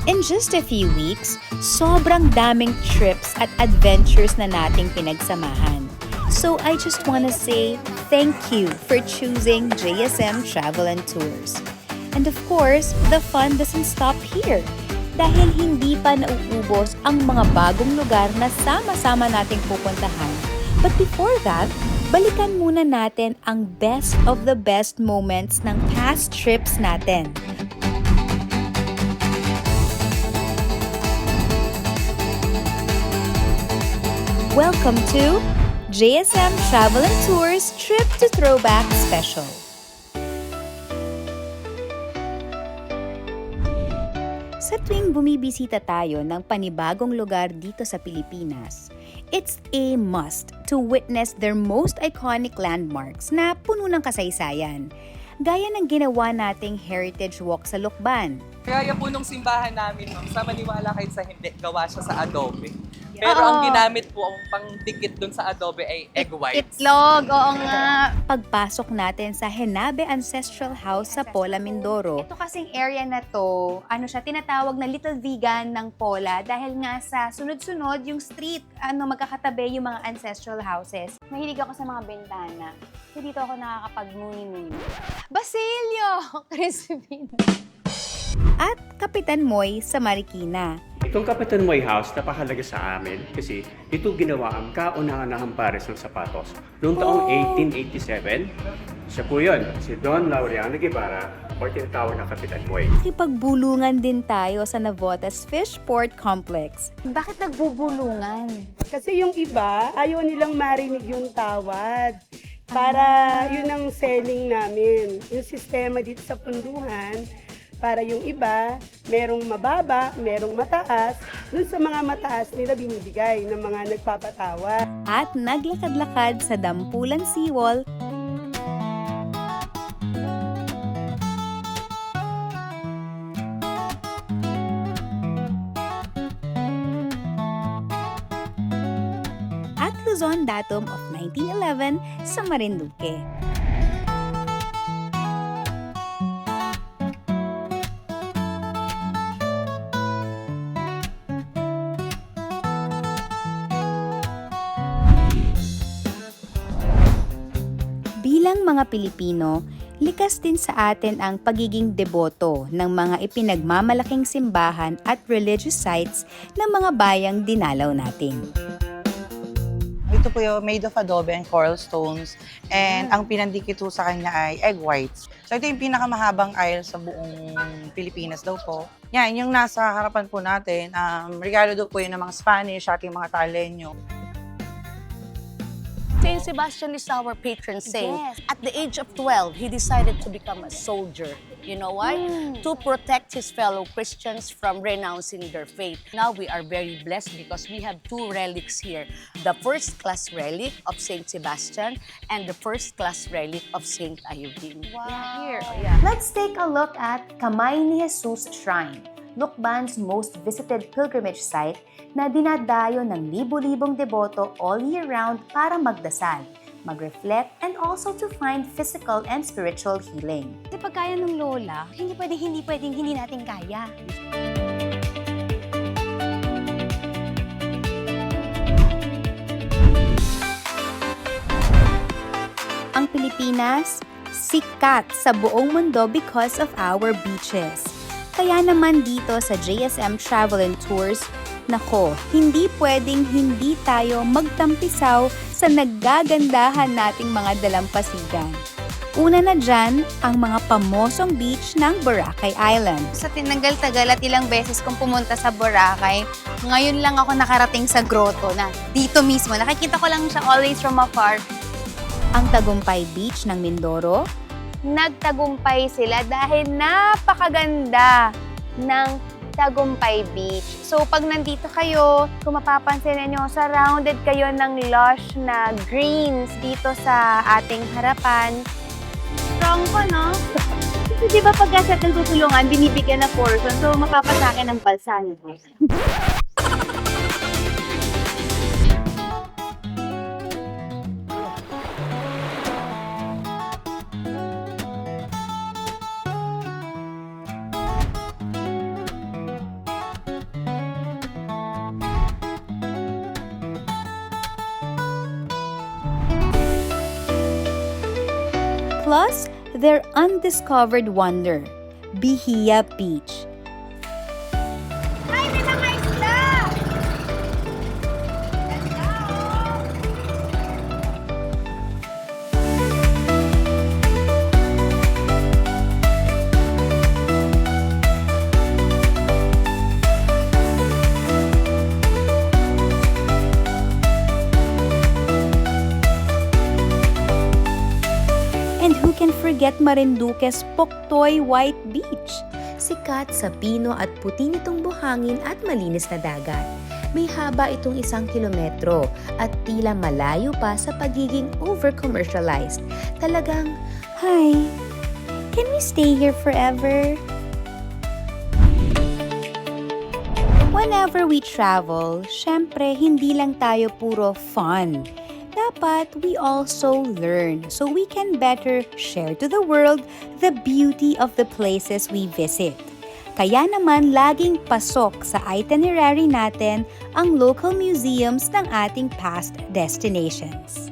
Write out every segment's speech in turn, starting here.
In just a few weeks, sobrang daming trips at adventures na nating pinagsamahan. So I just wanna say thank you for choosing JSM Travel and Tours. And of course, the fun doesn't stop here. Dahil hindi pa nauubos ang mga bagong lugar na sama-sama nating pupuntahan. But before that, balikan muna natin ang best of the best moments ng past trips natin. Welcome to JSM Travel and Tours Trip to Throwback Special. Sa tuwing bumibisita tayo ng panibagong lugar dito sa Pilipinas, it's a must to witness their most iconic landmarks na puno ng kasaysayan. Gaya ng ginawa nating heritage walk sa Lukban. Kaya po nung simbahan namin, ma'am, sa maniwala kayo sa hindi, gawa siya sa adobe. Pero ang ginamit po, ang pangdikit dun sa adobe ay egg whites. Itlog, oo nga. Pagpasok natin sa Henabe Ancestral House sa Pola, Mindoro. Ito kasing area na to, tinatawag na Little Vegan ng Pola dahil nga sa sunod-sunod yung street, magkakatabi yung mga ancestral houses. Mahilig ako sa mga bintana. So dito ako nakakapag-muni-muni. Basilio! Crispino. At Kapitan Moy sa Marikina. Itong Kapitan Moy House, napakahalaga sa amin kasi ito ginawa ang kauna-unahang pares ng sapatos. Noong taong 1887, siya po yun, si Don Laureano Guevara, o tinatawag na Kapitan Moy. Ipagbulungan din tayo sa Navotas Fishport Complex. Bakit nagbubulungan? Kasi yung iba, ayaw nilang marinig yung tawad. Para yun ang selling namin. Yung sistema dito sa punduhan, para yung iba, merong mababa, merong mataas. Doon sa mga mataas nila binibigay ng mga nagpapatawa. At naglakad-lakad sa Dampulan Seawall. At Luzon Datum of 1911 sa Marinduque. Bilang mga Pilipino, likas din sa atin ang pagiging deboto ng mga ipinagmamalaking simbahan at religious sites ng mga bayang dinalaw natin. Ito po yung made of adobe and coral stones. And ang pinandikit po sa kanya ay egg whites. So ito yung pinakamahabang aisle sa buong Pilipinas daw po. Yan, yung nasa harapan po natin, regalo daw po yun ng mga Spanish at yung mga Talenyo. Saint Sebastian is our patron saint. Yes. At the age of 12, he decided to become a soldier. You know why? To protect his fellow Christians from renouncing their faith. Now we are very blessed because we have two relics here. The first-class relic of Saint Sebastian and the first-class relic of Saint Ayubin. Wow. Yeah, here. Let's take a look at Kamay ni Jesus Shrine, Lukban's most visited pilgrimage site na dinadayo ng libo-libong deboto all year round para magdasal, mag-reflect, and also to find physical and spiritual healing. Kasi pag kaya ng lola, hindi pwedeng hindi natin kaya. Ang Pilipinas, sikat sa buong mundo because of our beaches. Kaya naman dito sa JSM Travel and Tours, nako, hindi pwedeng hindi tayo magtampisaw sa naggagandahan nating mga dalampasigan. Una na dyan, ang mga pamosong beach ng Boracay Island. Sa tinanggal-tagal at ilang beses kong pumunta sa Boracay, ngayon lang ako nakarating sa grotto na dito mismo. Nakikita ko lang siya always from afar. Ang Tagumpay Beach ng Mindoro, Nagtagumpay sila dahil napakaganda ng Tagumpay Beach. So pag nandito kayo, kung mapapansin niyo, surrounded kayo ng lush na greens dito sa ating harapan. Strong ko, no? Kasi di ba pagka sa ating tutulungan, binibigyan na portion, so mapapasakin ng palsan. Plus, their undiscovered wonder, Bihia Beach. Ay, may mga isda! Ganda, oh! And who can forget Marinduque's Poktoy White Beach? Sikat sa pino at puti nitong buhangin at malinis na dagat. May haba itong 1 kilometro at tila malayo pa sa pagiging over-commercialized. Talagang, hi, can we stay here forever? Whenever we travel, syempre hindi lang tayo puro fun. Dapat we also learn so we can better share to the world the beauty of the places we visit. Kaya naman laging pasok sa itinerary natin ang local museums ng ating past destinations.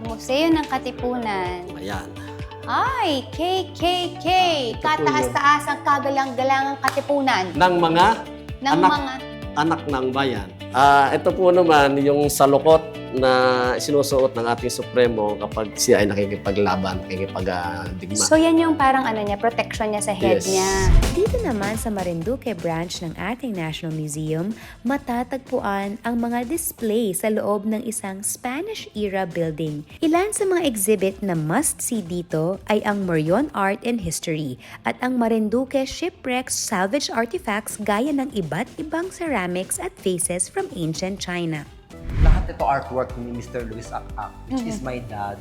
Museo ng Katipunan. Ayan. Ay, KKK! Kataas-taas ang kagalang-galangang Katipunan. Ng mga Ng mga... anak ng bayan. Ito po naman yung salukot na sinusuot ng ating Supremo kapag siya ay nakikipaglaban, nakikipagdigma. So yan yung parang ano niya, protection niya sa head Yes. niya. Dito naman sa Marinduque branch ng ating National Museum, matatagpuan ang mga display sa loob ng isang Spanish-era building. Ilan sa mga exhibit na must-see dito ay ang Morion Art and History at ang Marinduque Shipwrecks Salvage Artifacts gaya ng iba't ibang ceramics at vases from ancient China. Lahat ito artwork ni Mr. Luis Akak, which is my dad.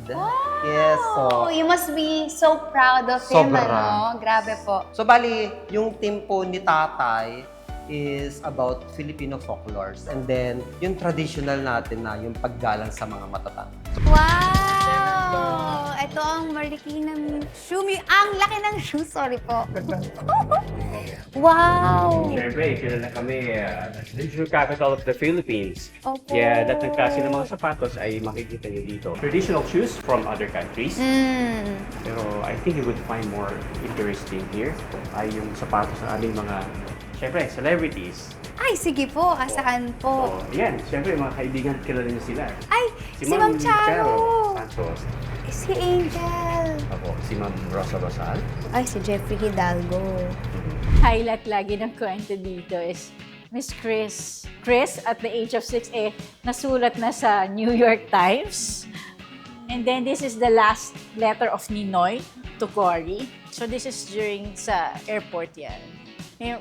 Yes, Oh, so... you must be so proud of him, Sobra. ano? Grabe po. So, bali, yung team po ni tatay is about Filipino folklores. And then, yung traditional natin na yung paggalang sa mga matatanda. Wow! Ito ang Marikinang shoe. Ang laki ng shoe. Sorry po. Wow! Siyempre, kilala kami as the digital capital of the Philippines. Opo. Kaya lahat ng klase ng mga sapatos ay makikita niyo dito. Traditional shoes from other countries. Pero I think you would find more interesting here ay yung sapatos ng aming mga, siyempre, celebrities. Ay, sige po. Asaan po? So, yan. Siyempre, mga kaibigan, kilala niyo sila. Ay, si Ma'am Charo. Santos. Si Angel. Ako, si Ma'am Rosa Rosal. Ay, si Jeffrey Hidalgo. Highlight lagi ng kwento dito is Miss Chris. Chris, at the age of 6, nasulat na sa New York Times. And then this is the last letter of Ninoy to Cory. So this is during sa airport yan.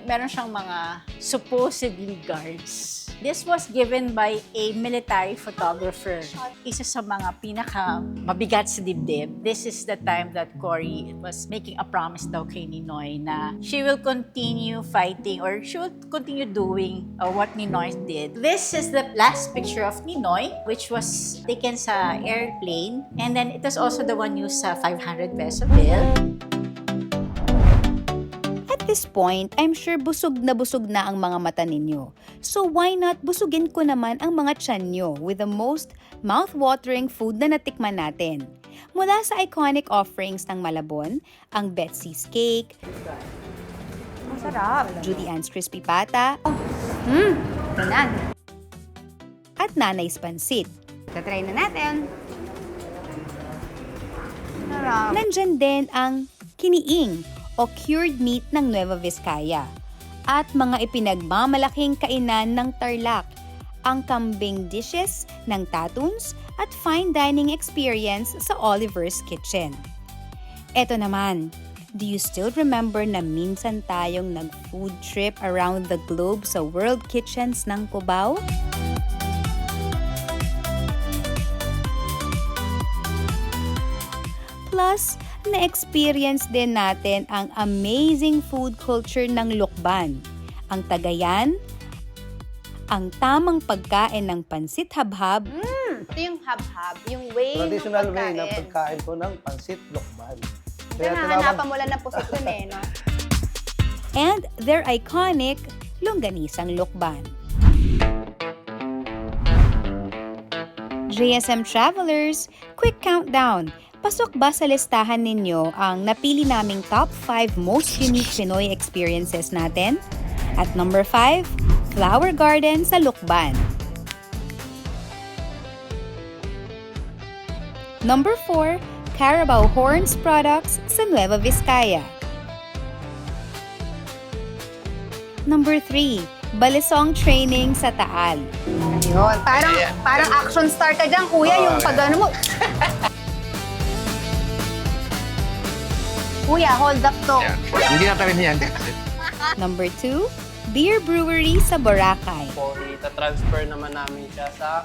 Meron siyang mga supposedly guards. This was given by a military photographer. Isa sa mga pinaka mabigat sa dibdib. This is the time that Cory was making a promise daw kay Ninoy na she will continue fighting or she will continue doing what Ninoy did. This is the last picture of Ninoy, which was taken sa airplane. And then it was also the one used sa 500 peso bill. At this point, I'm sure busog na ang mga mata ninyo. So why not busugin ko naman ang mga tiyan nyo with the most mouth-watering food na natikman natin. Mula sa iconic offerings ng Malabon, ang Betsy's Cake, Masarap. Judy Ann's Crispy Pata, Tinan. at Nanay's Pansit. Tatry na natin. Sarap. Nandyan din ang kiniing o cured meat ng Nueva Vizcaya at mga ipinagmamalaking kainan ng Tarlac, ang kambing dishes ng Tatuns at fine dining experience sa Oliver's Kitchen. Eto naman, do you still remember na minsan tayong nag-food trip around the globe sa World Kitchens ng Cubao? Plus, na-experience din natin ang amazing food culture ng Lukban, ang Tagayan, ang tamang pagkain ng pansit habhab, Ito yung hab-hab, yung way Traditional ng way pagkain. ng pagkain po ng pansit lukban. Kaya hahanapan mo lang ng pusit dun no? and their iconic longganisang lukban. JSM Travelers, quick countdown. Pasok ba sa listahan ninyo ang napili naming top 5 most unique Pinoy experiences natin? At number 5, Flower Garden sa Lukban. Number 4, Carabao Horns Products sa Nueva Vizcaya. Number 3, Balisong Training sa Taal. Yun. Parang action star ka dyan, kuya, yung pag-ano mo. Kuya, hold up to. Hindi na tayo niyan. Number 2, Beer Brewery sa Boracay. Ita-transfer naman namin siya sa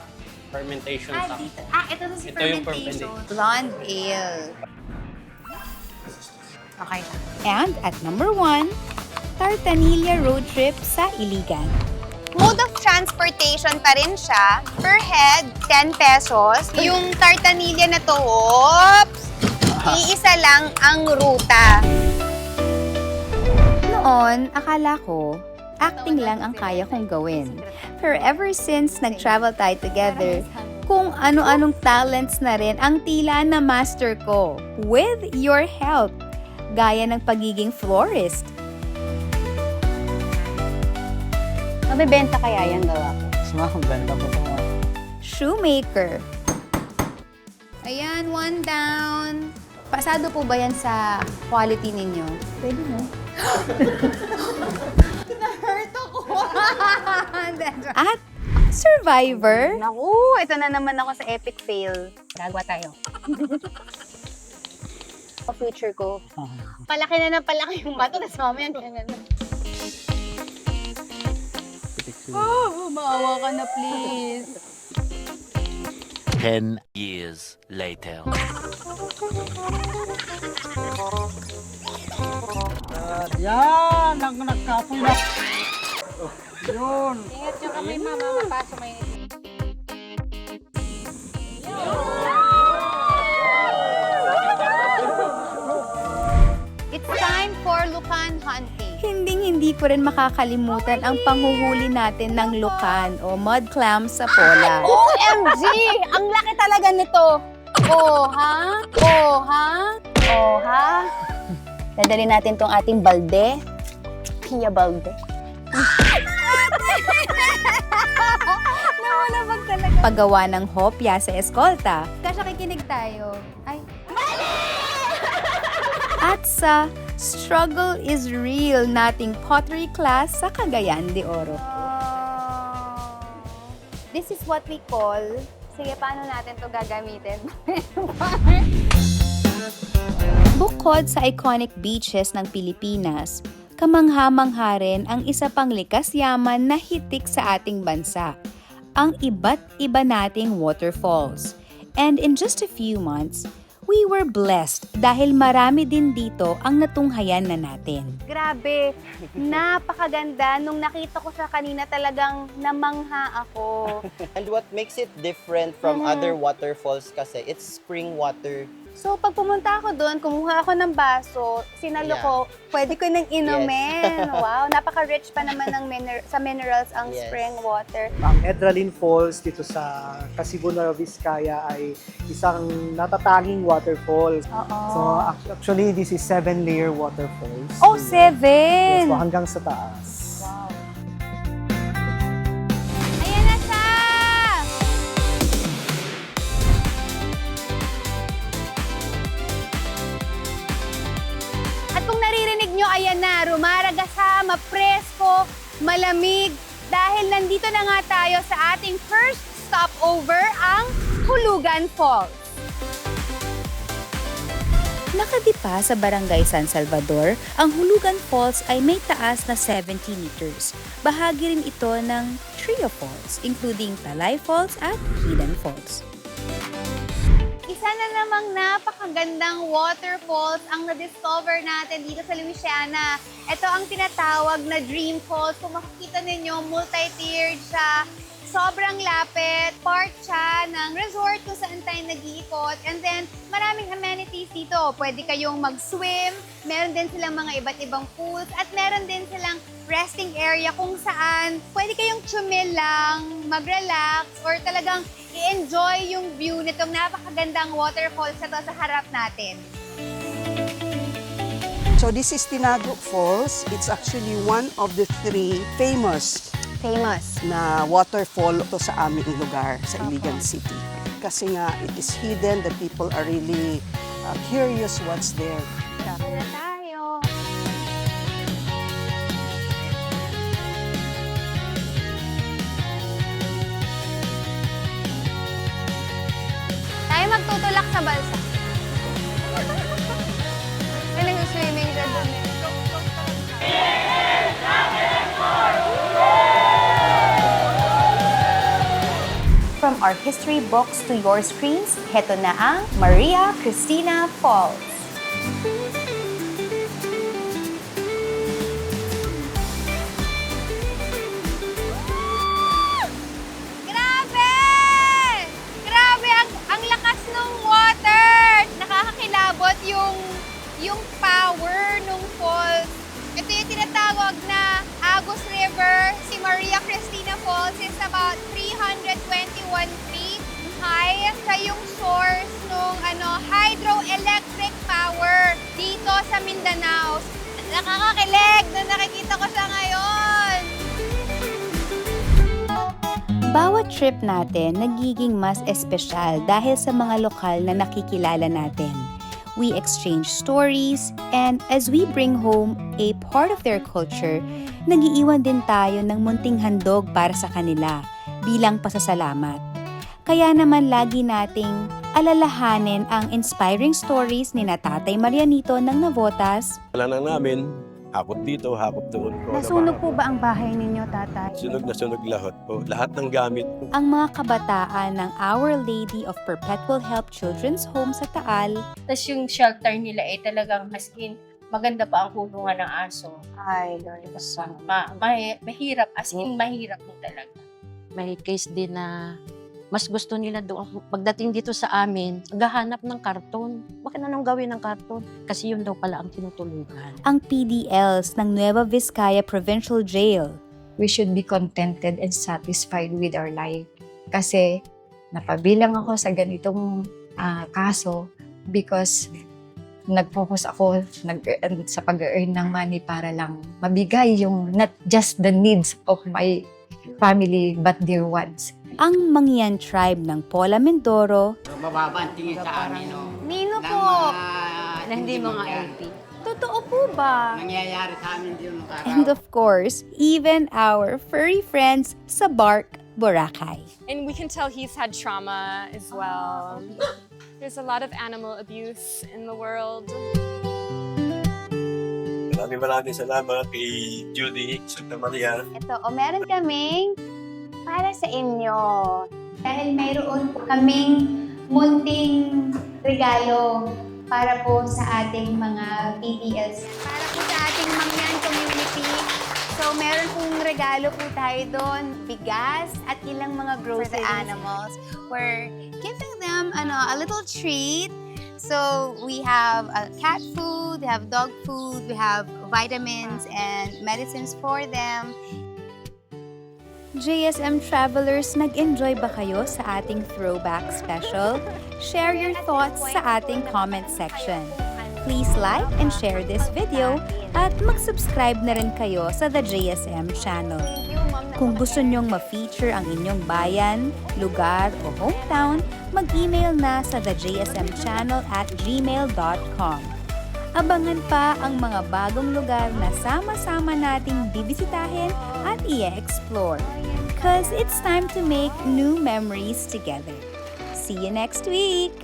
fermentation tank. Ito na si Ito yung fermentation. Blonde ale. Okay. And at number 1, Tartanilla Road Trip sa Iligan. Mode of transportation pa rin siya. Per head, 10 pesos. Yung Tartanilla na to, iisa lang ang ruta. Noon, akala ko, acting lang ang kaya kong gawin. Pero ever since nag-travel tayo together, kung ano-anong talents na rin ang tila na master ko with your help, gaya ng pagiging florist. Mabibenta kaya yan gawa ko? Benta po sa mga. Shoemaker. Ayan, 1 down. Pasado po ba yan sa quality ninyo? Pwede mo. Na-hurt ako. At Survivor. Naku, ito na naman ako sa epic fail. Gagawa tayo. Future ko. Palaki na ng palaki yung bato, tapos mamaya ganyan. Maawa ka na, please. 10 years later. Yan! Nagkapoy na. Yun! Ingat yung kamay, mama. Mapaso may... It's time for lukan hunting. Hindi ko rin makakalimutan ang panghuhuli natin ng lukan o mud clams sa Pola. OMG! Ang laki talaga nito. Oh, ha? Oh, ha? Oh, ha? Dadali natin tong ating balde. Pia balde. Nawalabag talaga. Paggawa ng hopya sa eskolta. Kasya kikinig tayo. Ay. At sa Struggle is Real nating pottery class sa Cagayan de Oro. This is what we call... Sige, paano natin to gagamitin? Bukod sa iconic beaches ng Pilipinas, kamangha-mangha rin ang isa pang likas yaman na hitik sa ating bansa, ang iba't iba nating waterfalls. And in just a few months, we were blessed dahil marami din dito ang natunghayan na natin. Grabe, napakaganda. Nung nakita ko siya kanina, talagang namangha ako. And what makes it different from other waterfalls kasi it's spring water. So, pag pumunta ako doon, kumuha ako ng baso, sinalo ko, pwede ko nang inumin. Wow, napaka-rich pa naman ng sa minerals ang spring water. Ang Edralin Falls dito sa Kasibu, Nueva Vizcaya ay isang natatanging waterfall. So, actually, this is 7-layer waterfalls. Oh, 7! Yes, so hanggang sa taas. Wow. Ayan na siya! At kung naririnig nyo, ayan na, rumaragasa, mapresko, malamig, dahil nandito na nga tayo sa ating first stopover, ang Hulugan Falls. Nakadipa sa Barangay San Salvador, ang Hulugan Falls ay may taas na 70 meters. Bahagi rin ito ng trio falls, including Talay Falls at Hidden Falls. Isa na namang napakagandang waterfalls ang na-discover natin dito sa Louisiana. Ito ang tinatawag na Dream Falls. Kung makikita ninyo, multi-tiered siya. Sobrang lapit, part siya ng resort kung saan tayo nag-iikot. And then, maraming amenities dito. Pwede kayong mag-swim, meron din silang mga iba't ibang pools, at meron din silang resting area kung saan pwede kayong chill lang, mag-relax, or talagang i-enjoy yung view nitong napakagandang waterfalls na to sa harap natin. So this is Tinago Falls. It's actually one of the 3 famous na waterfall to sa aming lugar, sa Iligan City. Kasi nga, it is hidden. The people are really curious what's there. Tara na tayo. Tayo magtutulak sa balsa. May nag-swimming siya doon. From our history books to your screens, heto na ang Maria Cristina Falls. Grabe! Grabe! Ang lakas ng water! Nakakakilabot yung power ng falls. Ito yung tinatawag na Agus River. Si Maria Cristina Falls is about 321 feet high. Siya yung source ng hydroelectric power dito sa Mindanao. Nakakakilig na nakikita ko siya ngayon. Bawat trip natin nagiging mas espesyal dahil sa mga lokal na nakikilala natin. We exchange stories, and as we bring home a part of their culture, nagiiwan din tayo ng munting handog para sa kanila bilang pasasalamat. Kaya naman lagi nating alalahanin ang inspiring stories ni Tatay Marianito ng Navotas. Wala na namin, hakot dito, hakot doon. Nasunog po ba ang bahay ninyo, Tatay? Sunog na sunog lahat po. Lahat ng gamit. Ang mga kabataan ng Our Lady of Perpetual Help Children's Home sa Taal. Tapos yung shelter nila ay talagang as in, maganda pa ang kulungan ng aso. Ay, Lord. Mahirap, as in mahirap mo talaga. May case din na mas gusto nila doon. Pagdating dito sa amin, gahanap ng karton. Bakit anong gawin ng karton? Kasi yun daw pala ang tinutulugan. Ang PDLs ng Nueva Vizcaya Provincial Jail. We should be contented and satisfied with our life. Kasi napabilang ako sa ganitong kaso because nag-focus ako sa pag-earn ng money para lang mabigay yung not just the needs of my family but their ones. Ang Mangyan tribe ng Pola Mindoro. Mababa ang tingin sa amin, no? Nino po? Na hindi mga LP. Totoo po ba? Nangyayari sa amin yun. And of course, even our furry friends sa Bark, Boracay. And we can tell he's had trauma as well. There's a lot of animal abuse in the world. Maraming salamat kay Judy Santa Maria. Ito, meron kaming para sa inyo. Dahil mayroon po kaming munting regalo para po sa ating mga PDLs. Para po sa ating Mangyan community. So, meron pong regalo po tayo doon. Bigas at ilang mga groceries. For the animals. We're giving them a little treat. So, we have cat food, we have dog food, we have vitamins and medicines for them. JSM Travelers, nag-enjoy ba kayo sa ating throwback special? Share your thoughts sa ating comment section. Please like and share this video at mag-subscribe na rin kayo sa The JSM channel. Kung gusto nyong ma-feature ang inyong bayan, lugar o hometown, mag-email na sa thejsmchannel@gmail.com. Abangan pa ang mga bagong lugar na sama-sama nating bibisitahin at i-explore. 'Cause it's time to make new memories together. See you next week!